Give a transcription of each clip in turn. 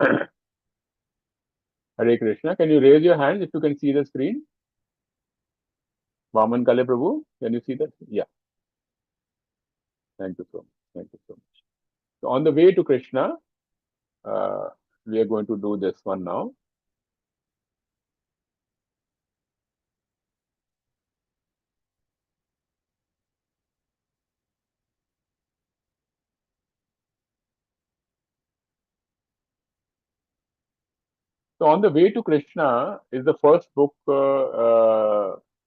Hare Krishna. Can you raise your hand if you can see the screen? Vaman Kale Prabhu, can you see that? Yeah. Thank you so much. Thank you so much. So on the way to Krishna, uh, we are going to do this one now. So on the way to Krishna is the first book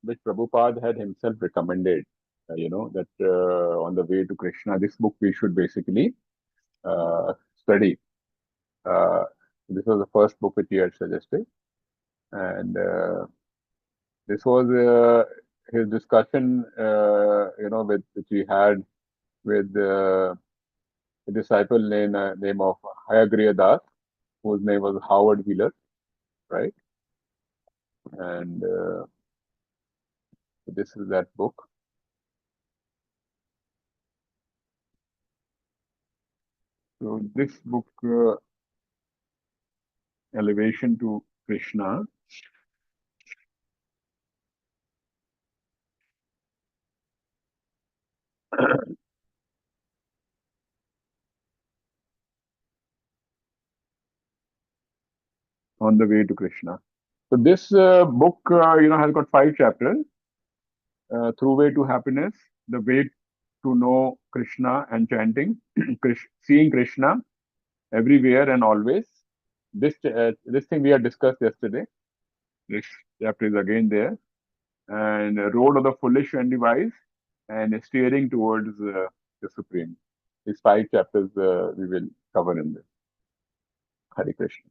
which Prabhupada had himself recommended. That on the way to Krishna, this book we should basically study. Uh, this was the first book which he had suggested, and this was his discussion, with which he had with a disciple name of Hayagriya Das, whose name was Howard Wheeler, right? And this is that book. So this book, Elevation to Krishna, on the way to Krishna. So this book, has got 5 chapters. Through way to happiness, the way to know Krishna and chanting, seeing Krishna everywhere and always. This thing we had discussed yesterday. This chapter is again there. And road of the foolish and wise, and steering towards the supreme. These 5 chapters we will cover in this. Hare Krishna.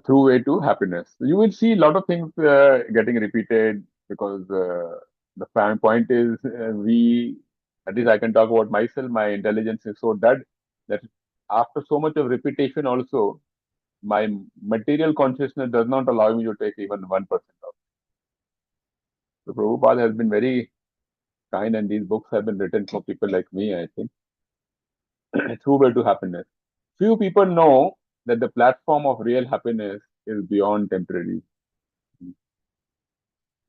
Through way to happiness. You will see a lot of things getting repeated because the point is at least I can talk about myself, my intelligence is so dead that after so much of repetition also, my material consciousness does not allow me to take even 1% of it. So Prabhupada has been very kind, and these books have been written for people like me, I think. Through way to happiness. Few people know that the platform of real happiness is beyond temporary.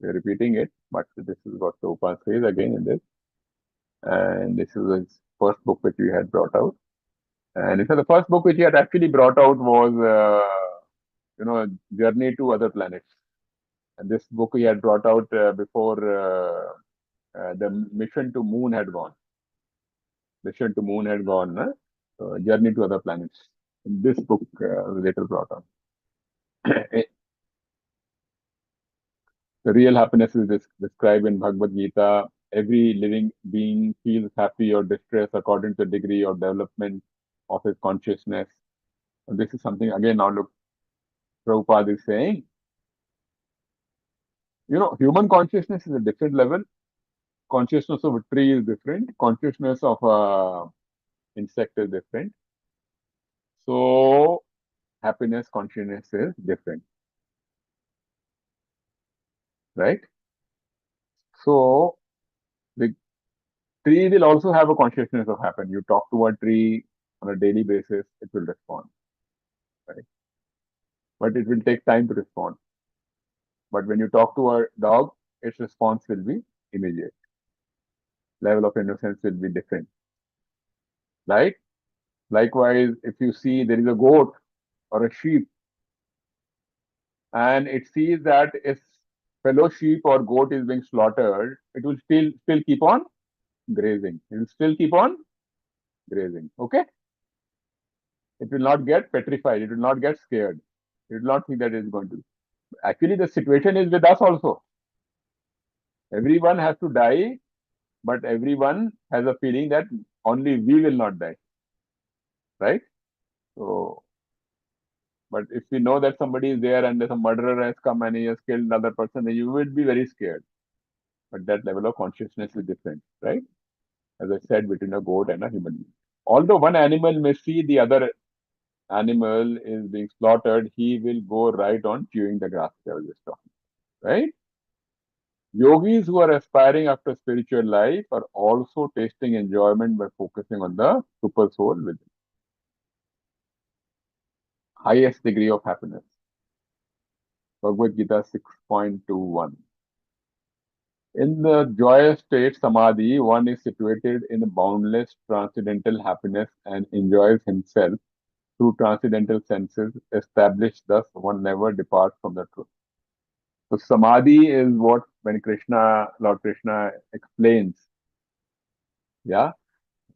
We're repeating it, but this is what Prabhupada says again in this. And this is his first book which we had brought out. And the first book which he had actually brought out was, Journey to Other Planets. And this book he had brought out before the mission to Moon had gone. Mission to Moon had gone, Journey to Other Planets. And this book later brought out. The real happiness is described in Bhagavad Gita. Every living being feels happy or distressed according to the degree of development of his consciousness. And this is something, again, now look, Prabhupada is saying, human consciousness is a different level. Consciousness of a tree is different. Consciousness of a insect is different. So, happiness consciousness is different, right? So, the tree will also have a consciousness of happiness. You talk to a tree on a daily basis, it will respond, right? But it will take time to respond. But when you talk to a dog, its response will be immediate. Level of innocence will be different, right? Likewise, if you see there is a goat or a sheep, and it sees that its fellow sheep or goat is being slaughtered, it will still keep on grazing. It will still keep on grazing. Okay? It will not get petrified. It will not get scared. It will not think that it is going to. Actually, the situation is with us also. Everyone has to die, but everyone has a feeling that only we will not die. Right? So, but if we know that somebody is there and there's a murderer has come and he has killed another person, then you will be very scared. But that level of consciousness is different, right? As I said, between a goat and a human being. Although one animal may see the other animal is being slaughtered, he will go right on chewing the grass. I was just talking, right? Yogis who are aspiring after spiritual life are also tasting enjoyment by focusing on the super soul within. highest degree of happiness. Bhagavad Gita 6.21. In the joyous state samadhi, one is situated in a boundless transcendental happiness and enjoys himself through transcendental senses. Established thus, one never departs from the truth. So samadhi is what when Lord Krishna explains, yeah,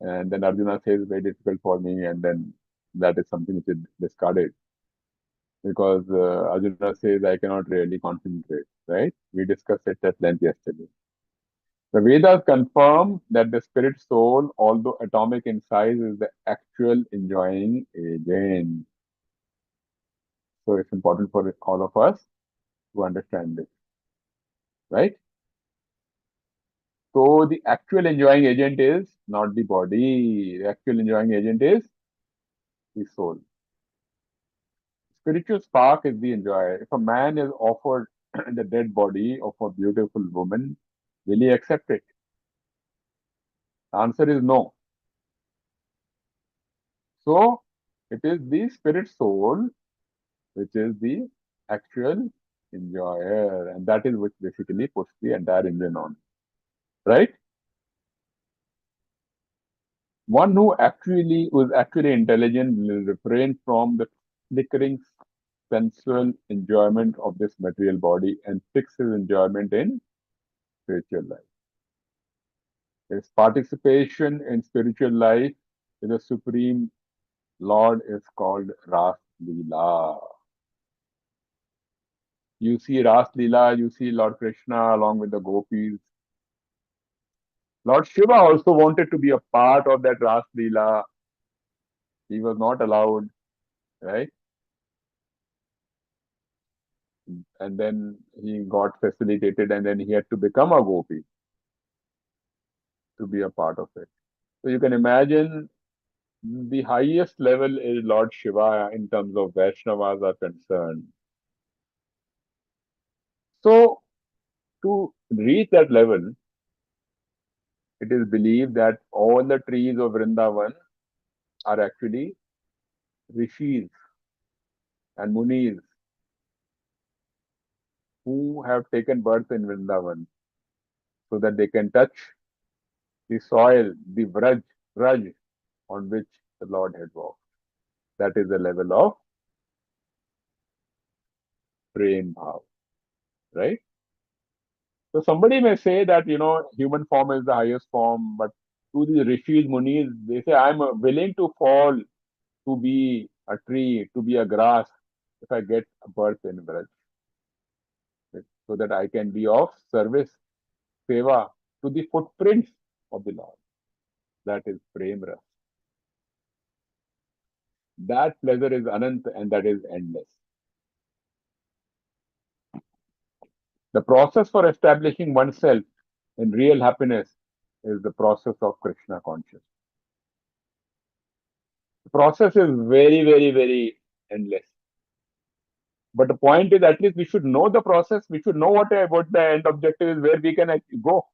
and then Arjuna says very difficult for me, and then that is something which is discarded because Arjuna says I cannot really concentrate, right? We discussed it at length yesterday. The Vedas confirm that the spirit soul, although atomic in size, is the actual enjoying agent. So it's important for all of us to understand this, right? So the actual enjoying agent is not the body. The actual enjoying agent is the soul. Spiritual spark is the enjoyer. If a man is offered the dead body of a beautiful woman, will he accept it? The answer is no. So it is the spirit soul which is the actual enjoyer, and that is which basically puts the entire engine on, right? One who is actually intelligent will refrain from the flickering sensual enjoyment of this material body and fix his enjoyment in spiritual life. His participation in spiritual life with the Supreme Lord is called Ras Leela. You see Ras Leela, you see Lord Krishna along with the gopis. Lord Shiva also wanted to be a part of that Ras Leela. He was not allowed, right? And then he got facilitated and then he had to become a gopi to be a part of it. So you can imagine the highest level is Lord Shiva in terms of Vaishnavas are concerned. So to reach that level, it is believed that all the trees of Vrindavan are actually rishis and munis who have taken birth in Vrindavan so that they can touch the soil, the vraj on which the Lord had walked. That is the level of prem bhav, right? So somebody may say that, human form is the highest form, but to the rishis, munis, they say, I'm willing to fall to be a tree, to be a grass, if I get a birth in vraj, so that I can be of service, seva, to the footprints of the Lord. That is prem ras. That pleasure is anant and that is endless. The process for establishing oneself in real happiness is the process of Krishna consciousness. The process is very, very, very endless. But the point is, at least we should know the process. We should know what the end objective is, where we can go.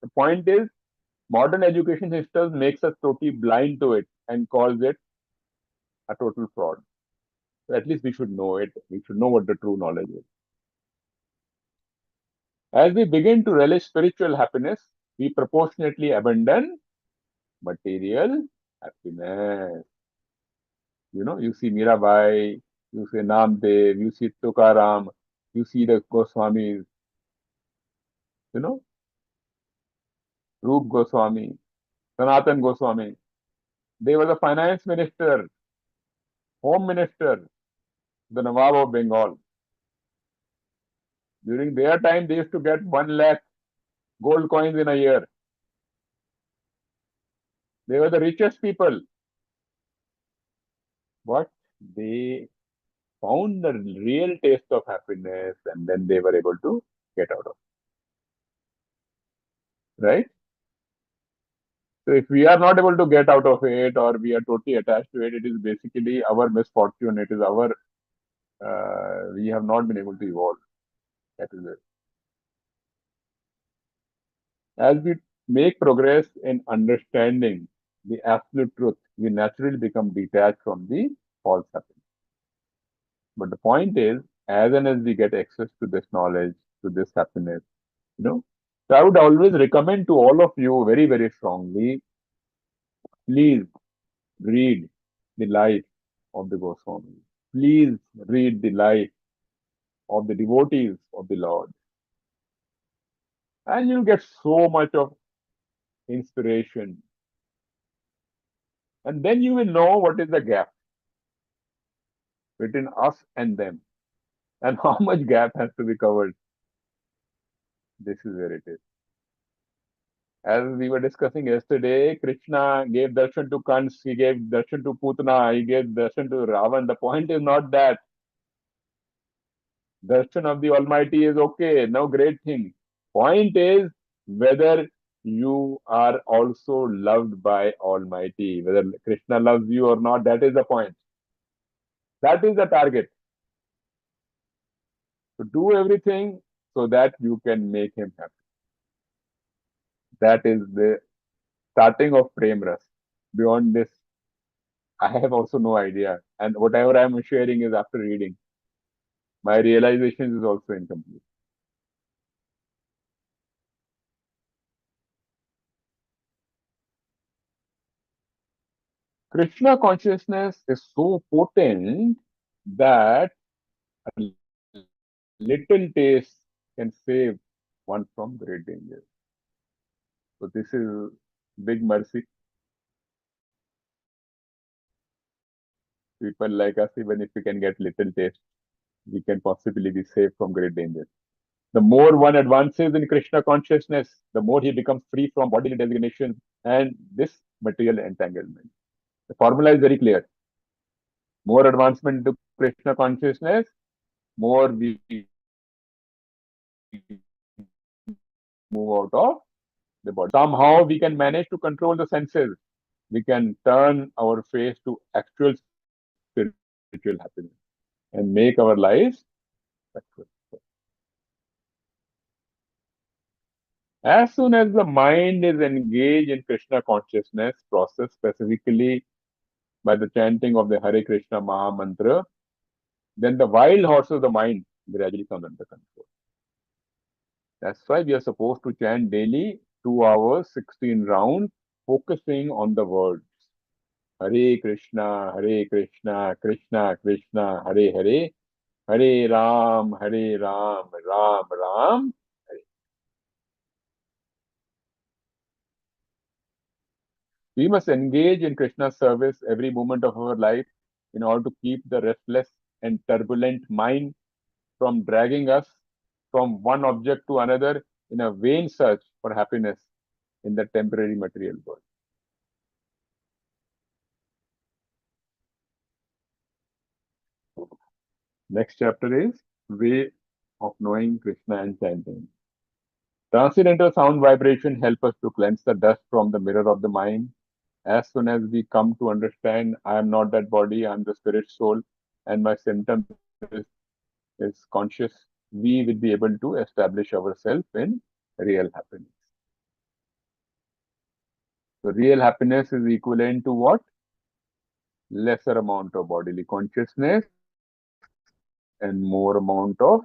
The point is, modern education systems makes us totally blind to it and calls it a total fraud. So at least we should know it. We should know what the true knowledge is. As we begin to relish spiritual happiness, we proportionately abandon material happiness. You see Mirabai, you see Namdev, you see Tukaram, you see the Goswamis, you know, Rup Goswami, Sanatan Goswami. They were the finance minister, home minister, the Nawab of Bengal. During their time, they used to get 1 lakh gold coins in a year. They were the richest people. But they found the real taste of happiness and then they were able to get out of it. Right? So if we are not able to get out of it or we are totally attached to it, it is basically our misfortune. It is we have not been able to evolve. That is it. As we make progress in understanding the absolute truth, we naturally become detached from the false happiness. But the point is, as and as we get access to this knowledge, to this happiness, you know, so I would always recommend to all of you very, very strongly, please read the life of the Goswami. Please read the life of the devotees of the Lord. And you'll get so much of inspiration. And then you will know what is the gap between us and them and how much gap has to be covered. This is where it is. As we were discussing yesterday, Krishna gave darshan to Kans, he gave darshan to Putana, he gave darshan to Ravan. The point is not that. Darshan of the Almighty is okay, no great thing. Point is whether you are also loved by Almighty, whether Krishna loves you or not, that is the point. That is the target. To do everything so that you can make him happy. That is the starting of Prem Ras. Beyond this, I have also no idea. And whatever I am sharing is after reading. My realization is also incomplete. Krishna consciousness is so potent that a little taste can save one from great danger. So this is big mercy. People like us, even if we can get little taste, we can possibly be saved from great danger. The more one advances in Krishna consciousness, the more he becomes free from bodily designation and this material entanglement. The formula is very clear. More advancement into Krishna consciousness, more we move out of the body. Somehow we can manage to control the senses. We can turn our face to actual spiritual happiness and make our lives successful. As soon as the mind is engaged in Krishna consciousness process, specifically by the chanting of the Hare Krishna Maha Mantra, then the wild horses of the mind gradually come under control. That's why we are supposed to chant daily 2 hours, 16 rounds, focusing on the words. Hare Krishna, Krishna Krishna, Hare Hare, Hare Ram, Ram Ram. We must engage in Krishna's service every moment of our life in order to keep the restless and turbulent mind from dragging us from one object to another in a vain search for happiness in the temporary material world. Next chapter is Way of Knowing Krishna and Chanting. Transcendental sound vibration help us to cleanse the dust from the mirror of the mind. As soon as we come to understand, I am not that body, I am the spirit soul, and my symptom is conscious, we will be able to establish ourselves in real happiness. So real happiness is equivalent to what? Lesser amount of bodily consciousness and more amount of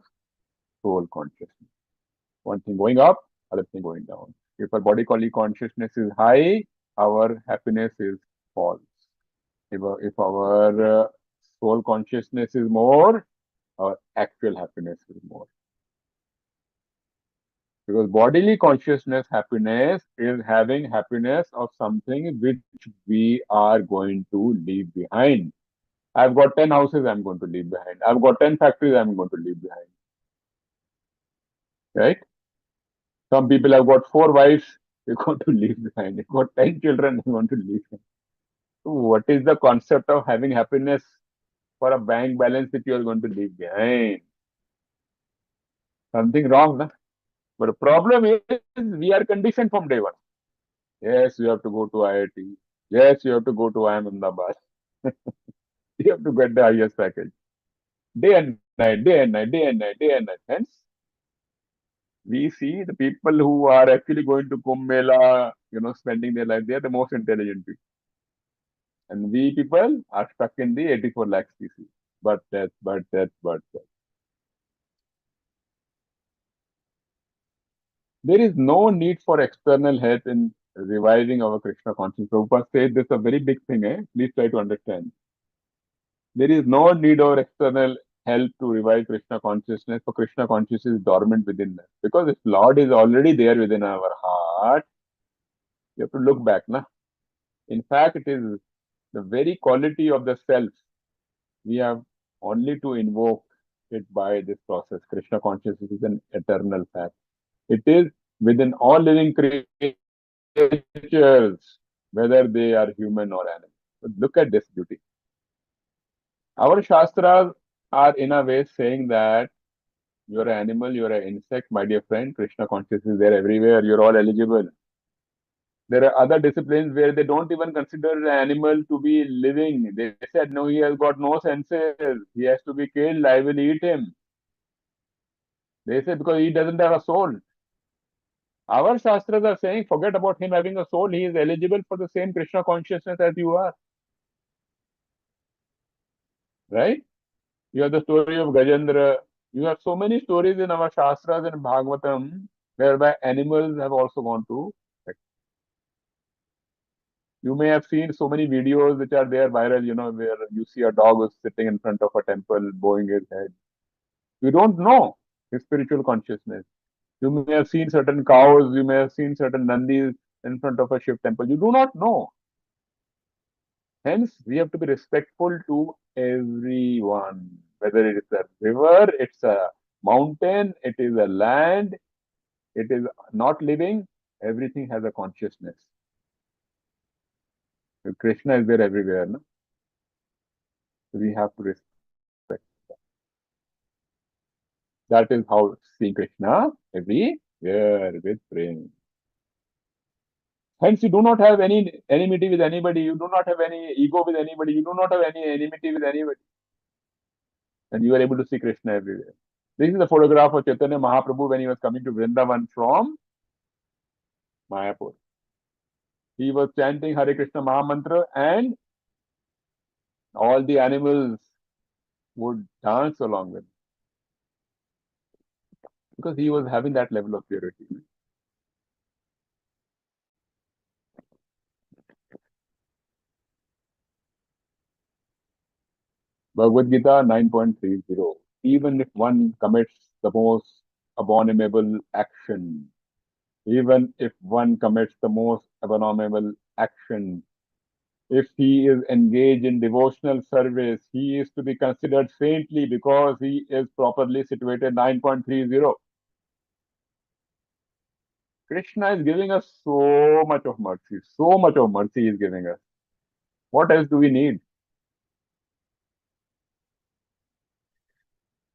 soul consciousness. One thing going up, other thing going down. If our body consciousness is high, our happiness is false. If our soul consciousness is more, our actual happiness is more. Because bodily consciousness happiness is having happiness of something which we are going to leave behind. I've got 10 houses I'm going to leave behind. I've got 10 factories I'm going to leave behind. Right? Some people have got 4 wives, they're going to leave behind. They've got 10 children, they're going to leave behind. So what is the concept of having happiness for a bank balance which you are going to leave behind? Something wrong, na? But the problem is we are conditioned from day one. Yes, you have to go to IIT. Yes, you have to go to IIM Ahmedabad. You have to get the highest package. Day and night, day and night, day and night, day and night. Hence, we see the people who are actually going to Kumbh Mela, spending their life, they are the most intelligent people. And we people are stuck in the 84 lakh species. birth, death, birth, death, birth, death. There is no need for external help in reviving our Krishna consciousness. Prabhupada said this is a very big thing, eh? Please try to understand. There is no need of external help to revive Krishna consciousness, for Krishna consciousness is dormant within us. Because if Lord is already there within our heart, you have to look back, na? In fact, it is the very quality of the self. We have only to invoke it by this process. Krishna consciousness is an eternal fact. It is within all living creatures, whether they are human or animal. But look at this beauty. Our Shastras are in a way saying that you're an animal, you're an insect, my dear friend. Krishna consciousness is there everywhere. You're all eligible. There are other disciplines where they don't even consider an animal to be living. They said, no, he has got no senses. He has to be killed. I will eat him. They say because he doesn't have a soul. Our Shastras are saying, forget about him having a soul. He is eligible for the same Krishna consciousness as you are. Right? You have the story of Gajendra. You have so many stories in our Shastras and Bhagavatam whereby animals have also gone to. You may have seen so many videos which are there viral, where you see a dog is sitting in front of a temple, bowing his head. You don't know his spiritual consciousness. You may have seen certain cows, you may have seen certain nandis in front of a Shiv temple. You do not know. Hence, we have to be respectful to everyone, whether it is a river, it's a mountain, it is a land, it is not living, everything has a consciousness. Krishna is there everywhere. No? So we have to respect. That is how seeing Krishna everywhere with prema. Hence, you do not have any enmity with anybody. You do not have any ego with anybody. You do not have any enmity with anybody. And you are able to see Krishna everywhere. This is the photograph of Chaitanya Mahaprabhu when he was coming to Vrindavan from Mayapur. He was chanting Hare Krishna Mahamantra and all the animals would dance along with him. Because he was having that level of purity. Bhagavad Gita 9.30. Even if one commits the most abominable action, even if one commits the most abominable action, if he is engaged in devotional service, he is to be considered saintly because he is properly situated. 9.30. Krishna is giving us so much of mercy. So much of mercy he is giving us. What else do we need?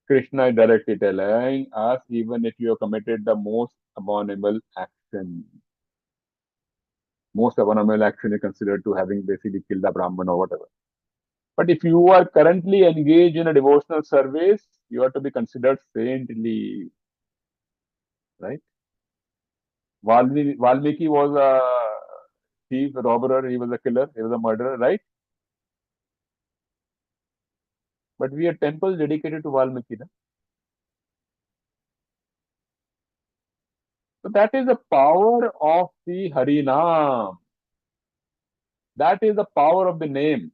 Krishna is directly telling us, even if you have committed the most abominable action, most abominable action is considered to having basically killed a Brahman or whatever. But if you are currently engaged in a devotional service, you are to be considered saintly, right? Valmiki was a thief, a robber, he was a killer, he was a murderer, right? But we have temples dedicated to Valmiki. Na? So that is the power of the Harinam. That is the power of the name.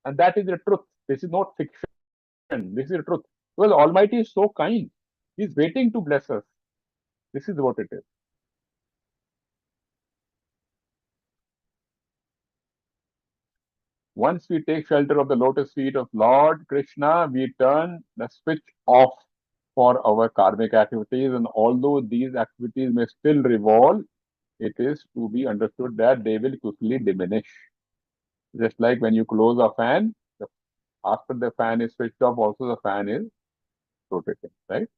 And that is the truth. This is not fiction. This is the truth. Because Almighty is so kind. He's waiting to bless us. This is what it is. Once we take shelter of the lotus feet of Lord Krishna, we turn the switch off for our karmic activities. And although these activities may still revolve, it is to be understood that they will quickly diminish. Just like when you close a fan, after the fan is switched off, also the fan is rotating, right?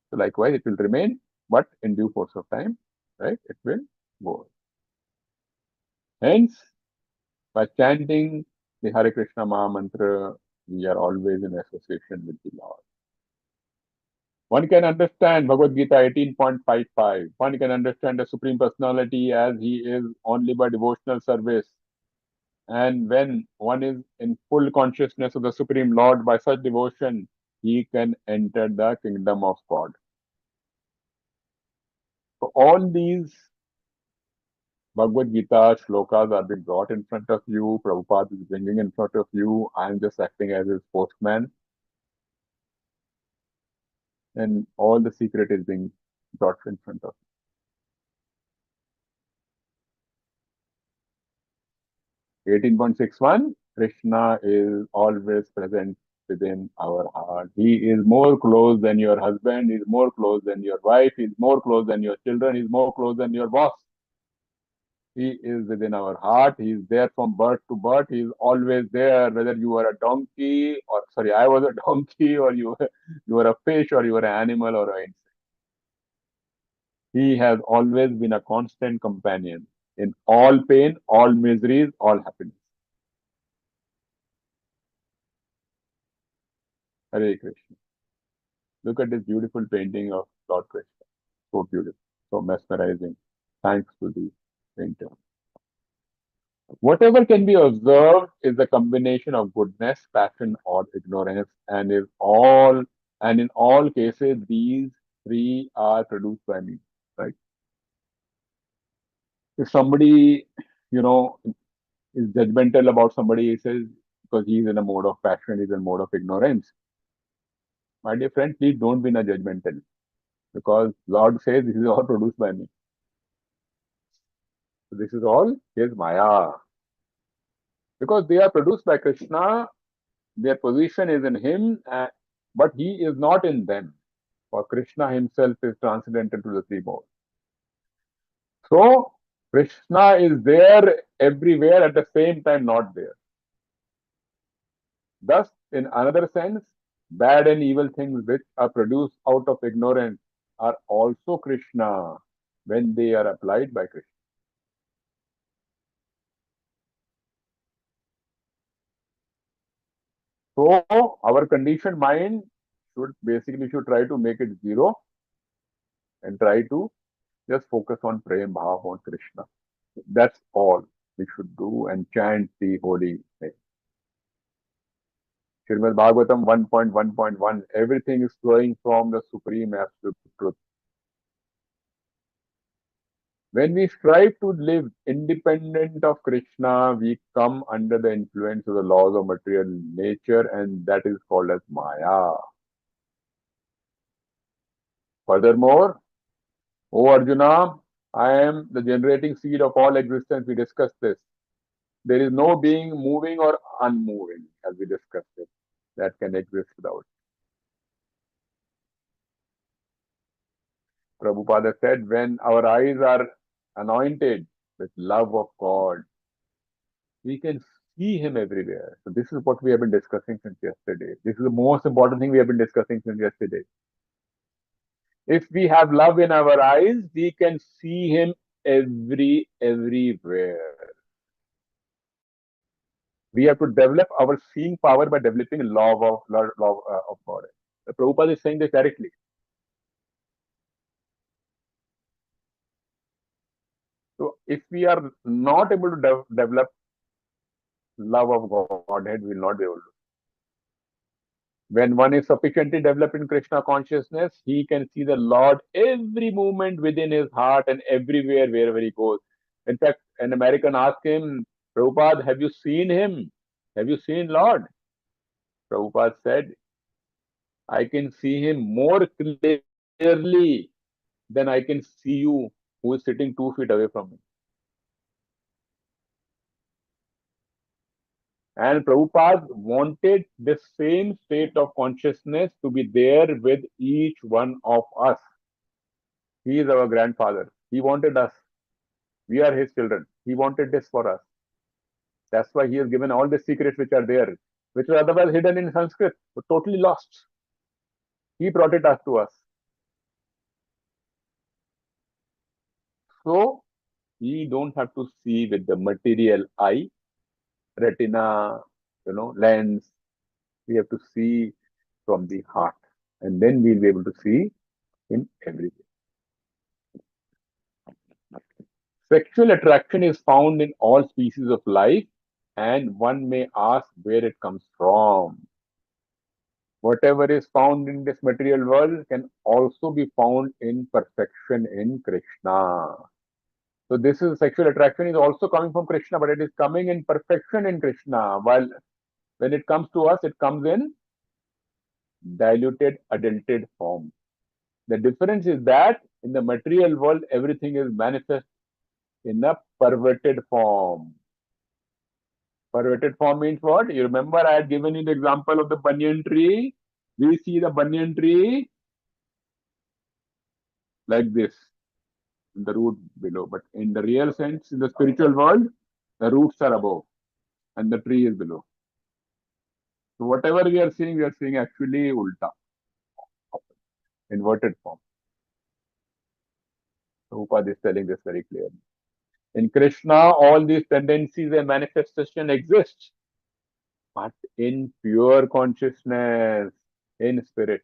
So likewise, it will remain, but in due course of time, right, it will go. Hence, by chanting the Hare Krishna Maha Mantra, we are always in association with the Lord. One can understand Bhagavad Gita 18.55. One can understand the Supreme Personality as he is only by devotional service. And when one is in full consciousness of the Supreme Lord by such devotion, he can enter the kingdom of God. So all these Bhagavad Gita shlokas are being brought in front of you. Prabhupada is bringing in front of you. I am just acting as his postman. And all the secret is being brought in front of you. 18.61, Krishna is always present within our heart. He is more close than your husband. He is more close than your wife. He is more close than your children. He is more close than your boss. He is within our heart. He is there from birth to birth. He is always there, whether you are a donkey or, sorry, I was a donkey, or you are a fish, or you are an animal or an insect. He has always been a constant companion in all pain, all miseries, all happiness. Hare Krishna. Look at this beautiful painting of Lord Krishna. So beautiful, so mesmerizing. Thanks to the painter. Whatever can be observed is a combination of goodness, passion, or ignorance, and in all cases, these three are produced by me. Right? If somebody, you know, is judgmental about somebody, he says because he's in a mode of passion, he's in a mode of ignorance. My dear friend, please don't be in a judgmental, because Lord says this is all produced by me. So this is all his Maya. Because they are produced by Krishna, their position is in him, but he is not in them. For Krishna himself is transcendental to the three modes. So Krishna is there everywhere at the same time, not there. Thus, in another sense, bad and evil things which are produced out of ignorance are also Krishna when they are applied by Krishna. So our conditioned mind should try to make it zero and try to just focus on Prem Bhav on Krishna. That's all we should do and chant the holy name. Srimad Bhagavatam 1.1.1, everything is flowing from the Supreme Absolute Truth. When we strive to live independent of Krishna, we come under the influence of the laws of material nature, and that is called as Maya. Furthermore, O Arjuna, I am the generating seed of all existence. We discussed this. There is no being moving or unmoving, as we discussed it, that can exist without. Prabhupada said, when our eyes are anointed with love of God, we can see Him everywhere. So this is what we have been discussing since yesterday. This is the most important thing we have been discussing since yesterday. If we have love in our eyes, we can see Him everywhere. We have to develop our seeing power by developing love of God. Prabhupada is saying this directly. So if we are not able to develop love of Godhead, we will not be able to. When one is sufficiently developed in Krishna consciousness, he can see the Lord every moment within his heart and everywhere wherever he goes. In fact, an American asked him, Prabhupada, have you seen him? Have you seen Lord? Prabhupada said, I can see him more clearly than I can see you who is sitting 2 feet away from me. And Prabhupada wanted the same state of consciousness to be there with each one of us. He is our grandfather. He wanted us. We are his children. He wanted this for us. That's why he has given all the secrets which are there, which are otherwise hidden in Sanskrit, but totally lost. He brought it up to us. So we don't have to see with the material eye, retina, lens. We have to see from the heart, and then we'll be able to see in everything. Sexual attraction is found in all species of life, And one may ask where it comes from. Whatever is found in this material world can also be found in perfection in Krishna. So this is sexual attraction is also coming from Krishna, but it is coming in perfection in Krishna. While when it comes to us, it comes in diluted, adulterated form. The difference is that in the material world, everything is manifest in a perverted form. Perverted form means what? You remember I had given you the example of the banyan tree. We see the banyan tree like this, the root below. But in the real sense, in the spiritual world, the roots are above and the tree is below. So whatever we are seeing actually ulta, inverted form. Prabhupada is telling this very clearly. In Krishna, all these tendencies and manifestation exist, but in pure consciousness, in spirit.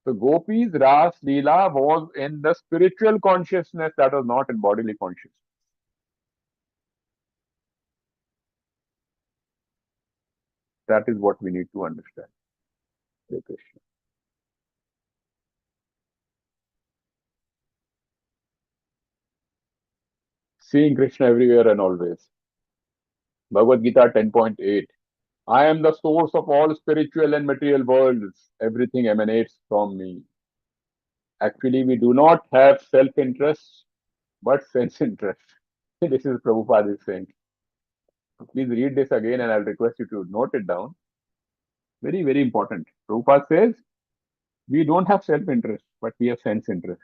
So Gopi's Ras Leela was in the spiritual consciousness that was not in bodily consciousness. That is what we need to understand. Hare Krishna. Seeing Krishna everywhere and always. Bhagavad Gita 10.8. I am the source of all spiritual and material worlds. Everything emanates from me. Actually, we do not have self-interest, but sense-interest. This is Prabhupada is saying. Please read this again and I'll request you to note it down. Very, very important. Prabhupada says, we don't have self-interest, but we have sense-interest.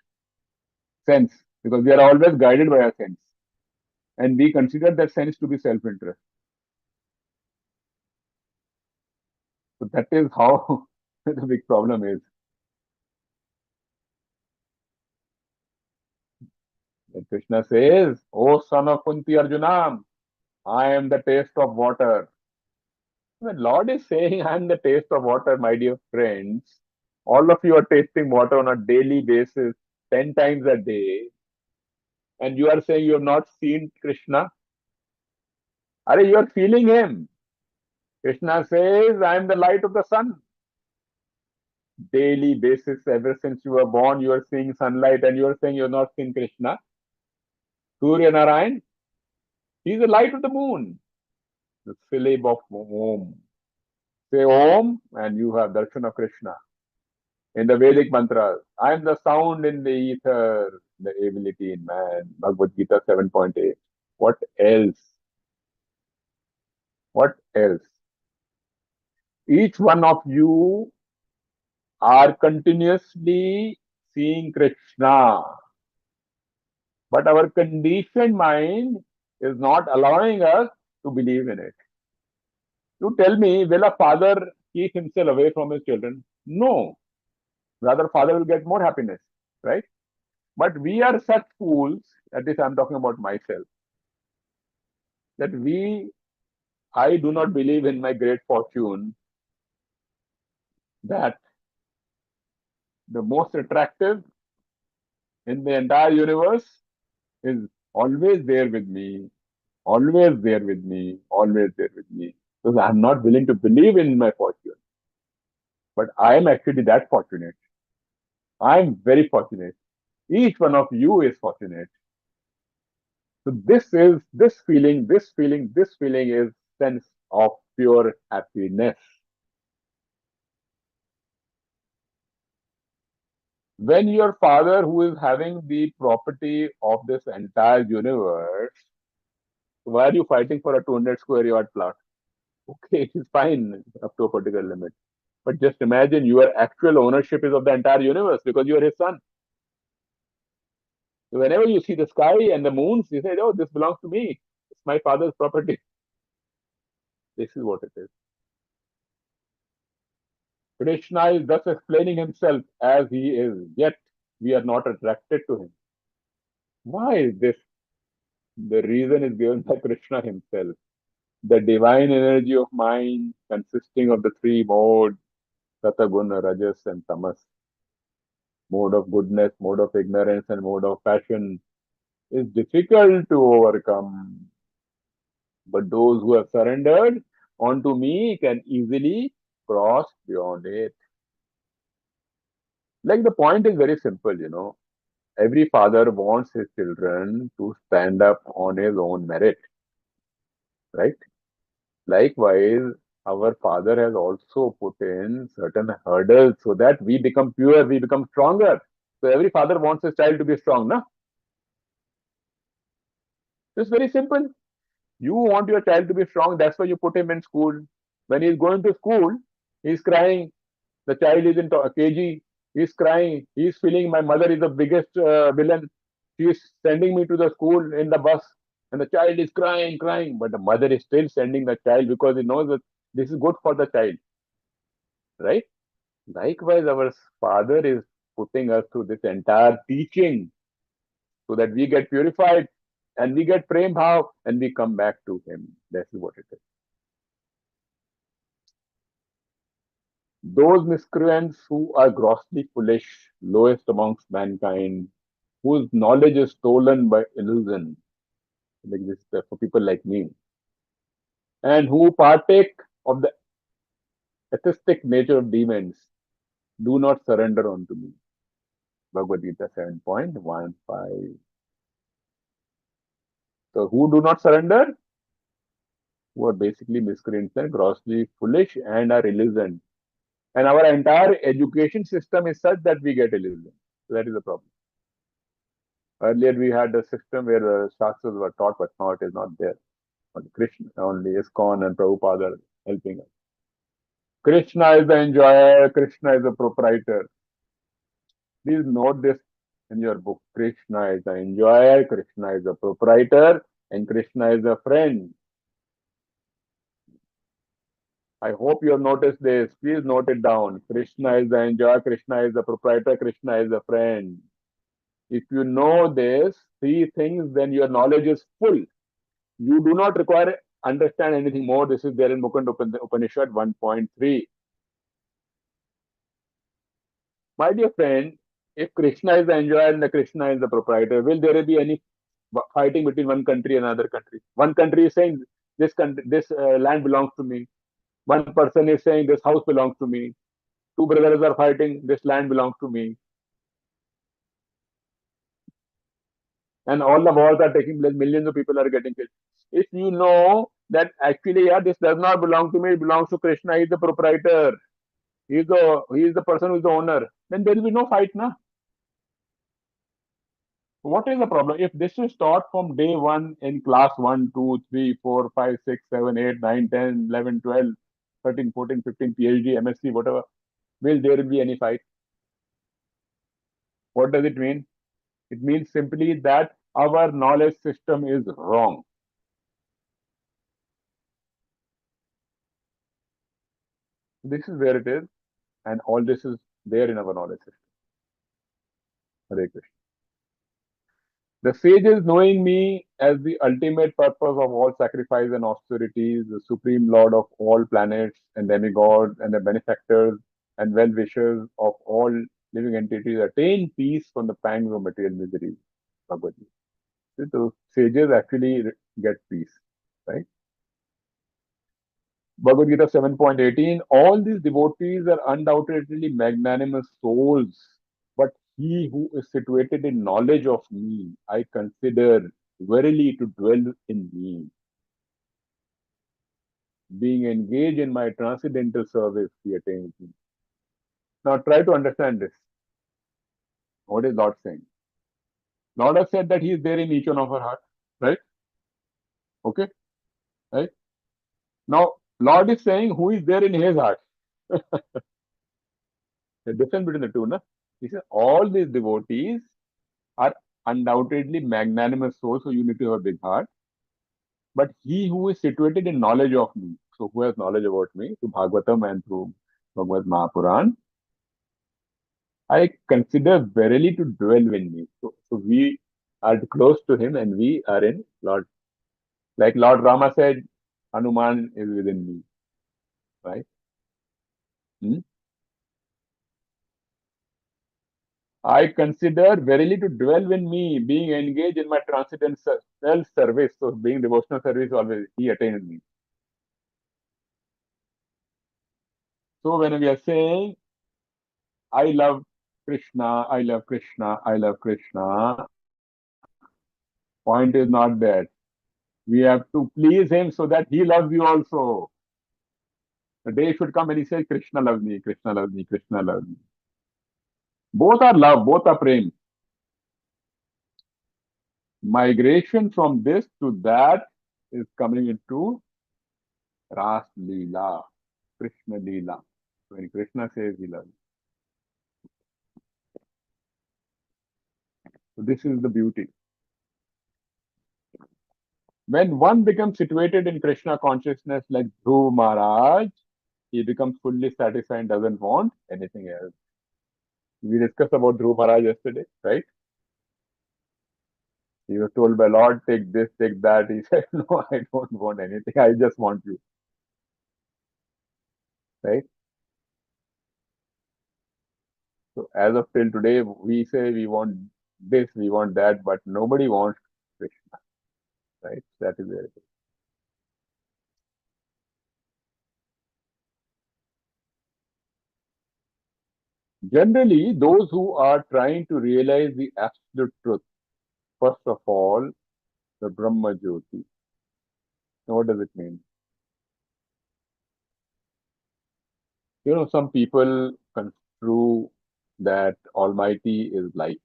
Sense, because we are always guided by our sense. And we consider that sense to be self-interest. So that is how the big problem is. And Krishna says, O son of Kunti Arjuna, I am the taste of water. When Lord is saying, I am the taste of water, my dear friends, all of you are tasting water on a daily basis, 10 times a day, and you are saying you have not seen Krishna. Are you are feeling him. Krishna says, I am the light of the sun. Daily basis, ever since you were born, you are seeing sunlight, and you are saying you have not seen Krishna. Surya Narayan, he is the light of the moon, the syllable of Om. Say Om, and you have darshan of Krishna. In the Vedic mantras, I am the sound in the ether, the ability in man. Bhagavad Gita 7.8. What else? What else? Each one of you are continuously seeing Krishna, but our conditioned mind is not allowing us to believe in it. You tell me, will a father keep himself away from his children? No. Rather, father will get more happiness, right? But we are such fools, at least I'm talking about myself, that I do not believe in my great fortune that the most attractive in the entire universe is always there with me, always there with me, always there with me. Because I'm not willing to believe in my fortune. But I am actually that fortunate. I'm very fortunate. Each one of you is fortunate. So this feeling is sense of pure happiness. When your father, who is having the property of this entire universe, why are you fighting for a 200 square yard plot? Okay, it is fine up to a particular limit. But just imagine your actual ownership is of the entire universe because you are his son. So whenever you see the sky and the moons, you say, oh, this belongs to me. It's my father's property. This is what it is. Krishna is thus explaining himself as he is, yet we are not attracted to him. Why is this? The reason is given by Krishna himself. The divine energy of mind consisting of the three modes, Sataguna, Rajas, and Tamas. Mode of goodness, mode of ignorance, and mode of passion. is difficult to overcome, but those who have surrendered onto me can easily cross beyond it. Like the point is very simple. Every father wants his children to stand up on his own merit, right? Likewise, our Father has also put in certain hurdles so that we become pure, we become stronger. So every father wants his child to be strong, na? It's very simple. You want your child to be strong, that's why you put him in school. When he's going to school, he's crying. The child is in KG, he's crying, he's feeling my mother is the biggest villain. She is sending me to the school in the bus, and the child is crying, crying, but the mother is still sending the child because he knows that this is good for the child, right? Likewise, our Father is putting us through this entire teaching so that we get purified and we get prem bhav and we come back to Him. That is what it is. Those miscreants who are grossly foolish, lowest amongst mankind, whose knowledge is stolen by illusion, like this for people like me, and who partake of the atheistic nature of demons, do not surrender unto me. Bhagavad Gita 7.15. So, who do not surrender? Who are basically miscreants and grossly foolish and are illusioned. And our entire education system is such that we get illusioned. So that is the problem. Earlier we had a system where the Shastras were taught, but now it is not there. Only Krishna, only ISKCON and Prabhupada are helping us. Krishna is the enjoyer, Krishna is the proprietor. Please note this in your book. Krishna is the enjoyer, Krishna is the proprietor, and Krishna is the friend. I hope you have noticed this. Please note it down. Krishna is the enjoyer, Krishna is the proprietor, Krishna is the friend. If you know this three things, then your knowledge is full. You do not require understand anything more. This is there in Mukund Upanishad 1.3. My dear friend, if Krishna is the enjoyer and the Krishna is the proprietor, will there be any fighting between one country and another country? One country is saying this country, this land belongs to me. One person is saying this house belongs to me. Two brothers are fighting, this land belongs to me. And all the wars are taking place, millions of people are getting killed. If you know that actually, yeah, this does not belong to me, it belongs to Krishna, he is the proprietor, he is the person who is the owner, then there will be no fight, na? What is the problem? If this is taught from day one in class 1, 2, 3, 4, 5, 6, 7, 8, 9, 10, 11, 12, 13, 14, 15, PhD, MSc, whatever, will there be any fight? What does it mean? It means simply that our knowledge system is wrong. This is where it is, and all this is there in our knowledge system. Hare Krishna. The sages, knowing me as the ultimate purpose of all sacrifice and austerities, the supreme lord of all planets and demigods and the benefactors and well-wishers of all living entities, attain peace from the pangs of material misery. Bhagavad Gita. So sages actually get peace, right? Bhagavad Gita 7.18, all these devotees are undoubtedly magnanimous souls, but he who is situated in knowledge of me, I consider verily to dwell in me. Being engaged in my transcendental service, he attains me. Now try to understand this. What is Lord saying? Lord has said that he is there in each one of our hearts, right? Okay, right? Now, Lord is saying who is there in his heart. The difference between the two, na? He said all these devotees are undoubtedly magnanimous souls, so you need to have a big heart. But he who is situated in knowledge of me, so who has knowledge about me, through Bhagavatam and through Bhagavad Mahapuran, I consider verily to dwell in me. So we are close to him and we are in Lord. Like Lord Rama said, Hanuman is within me, right? Hmm? I consider verily to dwell in me, being engaged in my transcendental service. So being devotional service always he attained me. So when we are saying I love Krishna, I love Krishna, I love Krishna, point is not that. We have to please him so that he loves you also. The day should come when he says Krishna loves me, Krishna loves me, Krishna loves me. Both are love, both are prem. Migration from this to that is coming into Ras Leela, Krishna Leela. When Krishna says he loves. So this is the beauty. When one becomes situated in Krishna consciousness like Dhruv Maharaj, he becomes fully satisfied and doesn't want anything else. We discussed about Dhruv Maharaj yesterday, right? He was told by Lord, take this, take that. He said, no, I don't want anything. I just want you, right? So as of till today, we say we want this, we want that, but nobody wants Krishna, right? That is where it is. Generally, those who are trying to realize the absolute truth, first of all, the Brahma Jyoti. What does it mean? Some people construe that Almighty is light.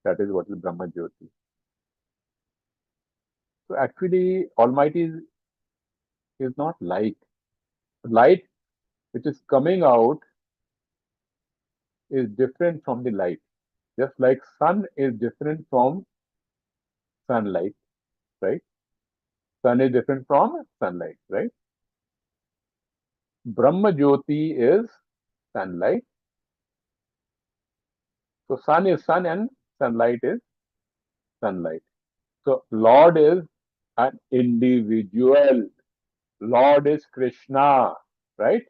That is what is Brahma Jyoti. So actually, Almighty is not light. Light which is coming out is different from the light. Just like sun is different from sunlight, right? Sun is different from sunlight, right? Brahma Jyoti is sunlight. So sun is sun and sunlight is sunlight. So Lord is an individual. Lord is Krishna, right?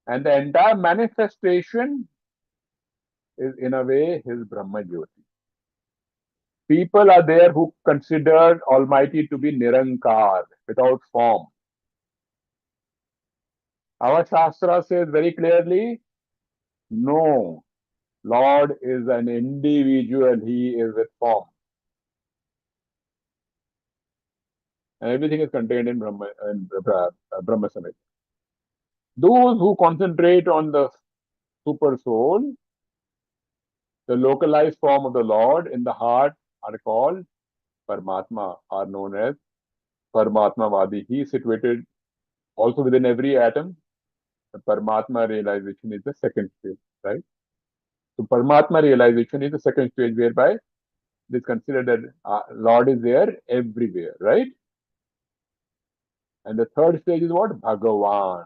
And the entire manifestation is in a way his Brahma Jyoti. People are there who consider Almighty to be Nirankar, without form. Our Shastra says very clearly, no, Lord is an individual, he is with form. And everything is contained in Brahma Samhita. Those who concentrate on the super soul, the localized form of the Lord in the heart, are called Paramatma, are known as Paramatma Vadi. He is situated also within every atom. The Paramatma realization is the second stage, right? So Paramatma realization is the second stage whereby it is considered that Lord is there everywhere, right? And the third stage is what? Bhagavan.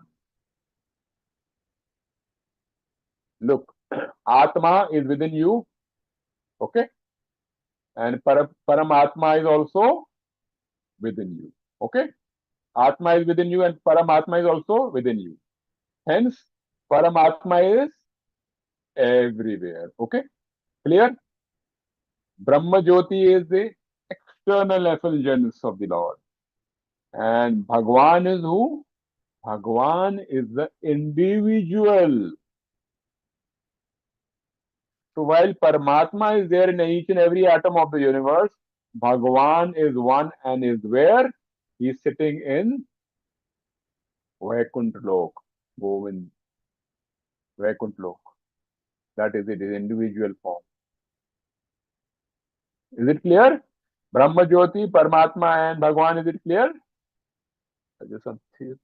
Look, Atma is within you, okay? And Paramatma is also within you, okay? Atma is within you and Paramatma is also within you. Hence, Paramatma is everywhere, okay? Clear? Brahma Jyoti is the external effulgence of the Lord. And Bhagwan is who? Bhagwan is the individual. So while Paramatma is there in each and every atom of the universe, Bhagwan is one and is where? He is sitting in Vaikuntha Lok, Govind, Vaikuntha Lok. That is it, is individual form. Is it clear? Brahma Jyoti, Paramatma and Bhagwan, is it clear? Just some things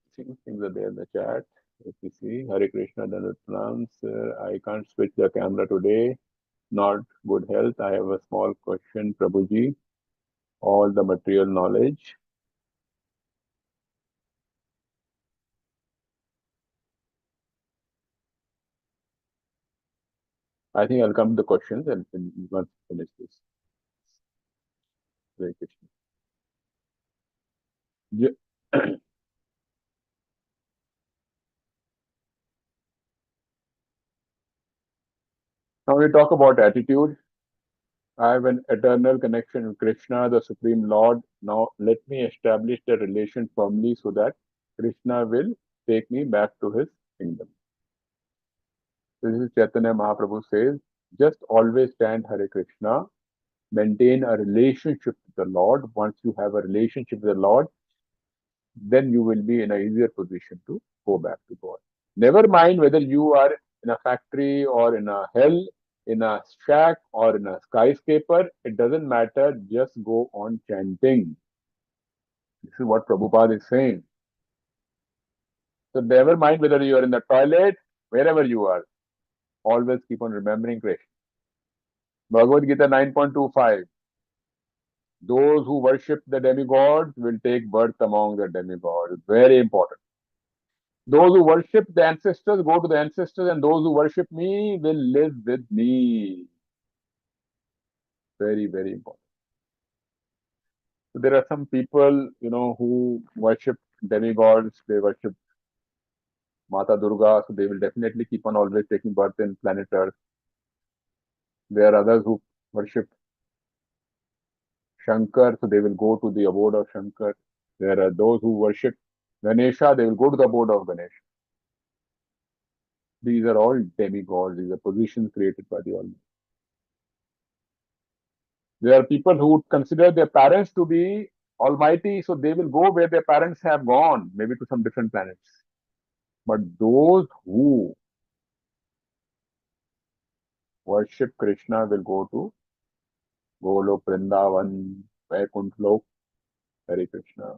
are there in the chat. Let me see. Hare Krishna, Dhanatram. Sir, I can't switch the camera today. Not good health. I have a small question, Prabhuji. All the material knowledge. I think I'll come to the questions and once finish this. Hare Krishna. Now we talk about attitude. I have an eternal connection with Krishna, the Supreme Lord. Now let me establish the relation firmly so that Krishna will take me back to his kingdom. This is Chaitanya Mahaprabhu says, just always chant Hare Krishna, maintain a relationship with the Lord. Once you have a relationship with the Lord, then you will be in an easier position to go back to God. Never mind whether you are in a factory or in a hell, in a shack or in a skyscraper, it doesn't matter, just go on chanting. This is what Prabhupada is saying. So never mind whether you are in the toilet, wherever you are, always keep on remembering Krishna. Bhagavad Gita 9.25. Those who worship the demigods will take birth among the demigods. Very important. Those who worship the ancestors go to the ancestors, and those who worship me will live with me. Very, very important. So there are some people, who worship demigods, they worship Mata Durga, so they will definitely keep on always taking birth in planet Earth. There are others who worship Shankar, so they will go to the abode of Shankar. There are those who worship Ganesha, they will go to the abode of Ganesha. These are all demigods, these are positions created by the Almighty. There are people who would consider their parents to be almighty, so they will go where their parents have gone, maybe to some different planets. But those who worship Krishna will go to Golok, Vrindavan, Vaikuntha Lok, Hare Krishna.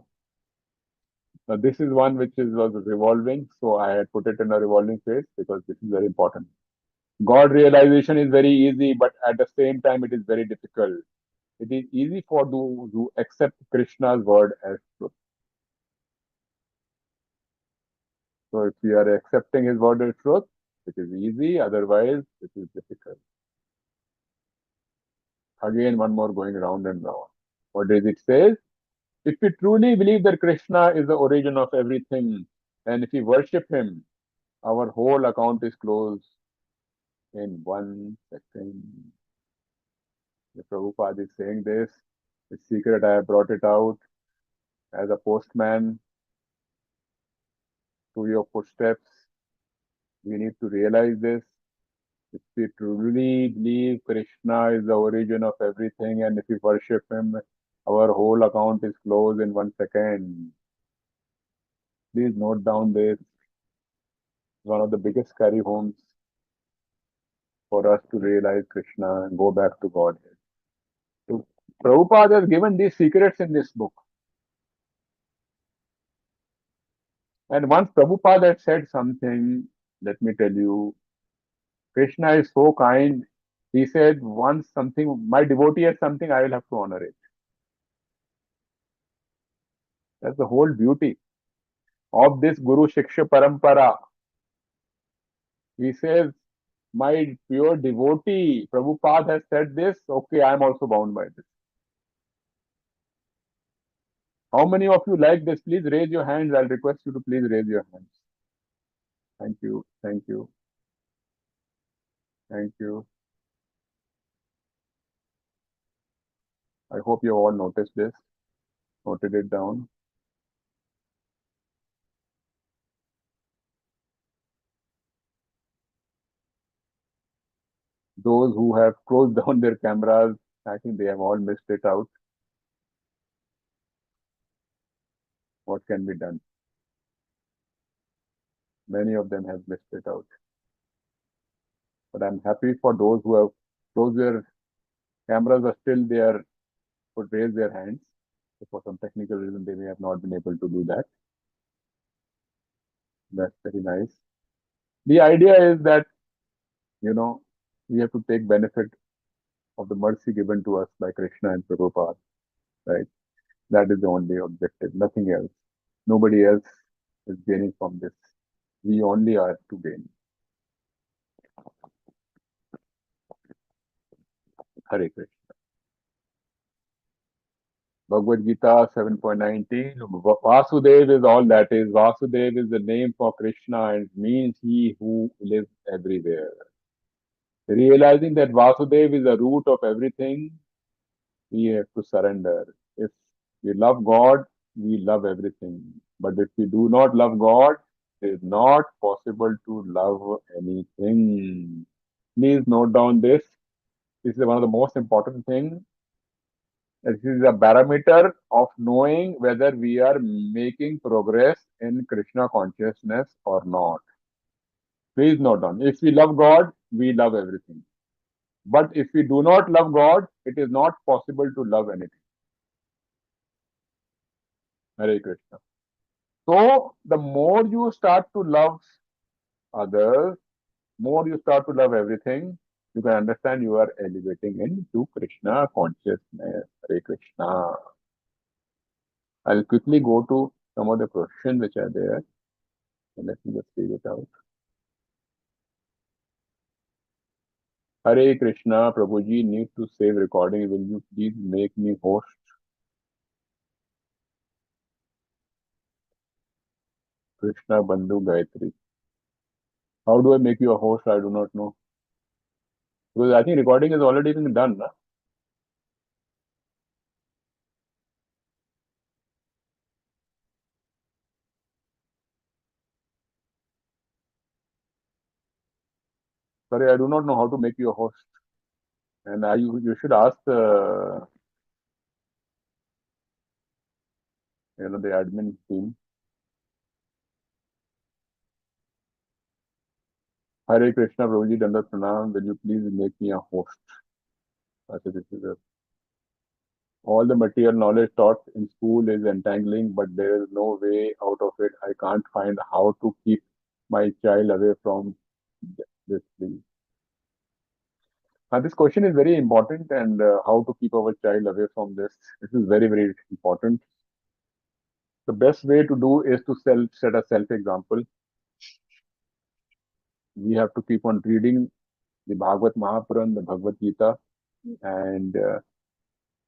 Now this is one which was revolving, so I had put it in a revolving phase because this is very important. God realization is very easy, but at the same time it is very difficult. It is easy for those who accept Krishna's word as truth. So if we are accepting his word as truth, it is easy, otherwise it is difficult. Again, one more going round and round. What does it say? If we truly believe that Krishna is the origin of everything, and if we worship him, our whole account is closed in 1 second. The Prabhupada is saying this. The secret, I have brought it out as a postman to your footsteps. We need to realize this. If we truly believe Krishna is the origin of everything, and if we worship him, our whole account is closed in 1 second. Please note down this. One of the biggest carry homes for us to realize Krishna and go back to Godhead. So Prabhupada has given these secrets in this book. And once Prabhupada had said something, let me tell you, Krishna is so kind. He said, once something, my devotee has something, I will have to honor it. That's the whole beauty of this Guru Shiksha Parampara. He says, my pure devotee, Prabhupada has said this, okay, I am also bound by this. How many of you like this? Please raise your hands. I'll request you to please raise your hands. Thank you. Thank you. Thank you. I hope you all noticed this, noted it down. Those who have closed down their cameras, I think they have all missed it out. What can be done? Many of them have missed it out. But I'm happy for those who have closed their cameras but still they are could raise their hands. So for some technical reason, they may have not been able to do that. That's very nice. The idea is that, we have to take benefit of the mercy given to us by Krishna and Prabhupada, right? That is the only objective, nothing else. Nobody else is gaining from this. We only are to gain. Hare Krishna. Bhagavad Gita 7.19. Vasudev is all that is. Vasudev is the name for Krishna and means he who lives everywhere. Realizing that Vasudev is the root of everything, we have to surrender. If we love God, we love everything. But if we do not love God, it is not possible to love anything. Please note down this. This is one of the most important things. This is a barometer of knowing whether we are making progress in Krishna consciousness or not. Please note down. If we love God, we love everything. But if we do not love God, it is not possible to love anything. Hare Krishna. So the more you start to love others, more you start to love everything, you can understand you are elevating into Krishna consciousness. Hare Krishna. I'll quickly go to some of the questions which are there. So let me just read it out. Hare Krishna, Prabhuji, need to save recording. Will you please make me host? Krishna Bandhu Gayatri. How do I make you a host? I do not know. Because I think recording is already being done. Na? Sorry, I do not know how to make you a host. And you should ask the admin team. Hare Krishna, Prabhuji, Dandat Pranam. Will you please make me a host? I said, this is all the material knowledge taught in school is entangling, but there is no way out of it. I can't find how to keep my child away from this, please. This question is very important, and how to keep our child away from this. This is very, very important. The best way to do is to set a self example. We have to keep on reading the Bhagavad Mahapuran, the Bhagavad Gita, and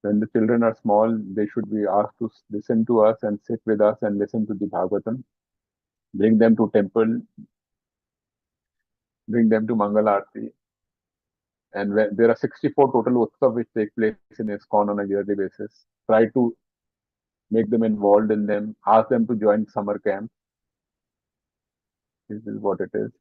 when the children are small, they should be asked to listen to us and sit with us and listen to the Bhagavatam. Bring them to temple, bring them to Mangal Aarti. And there are 64 total Utsav which take place in ISKCON on a yearly basis. Try to make them involved in them, ask them to join summer camp. This is what it is.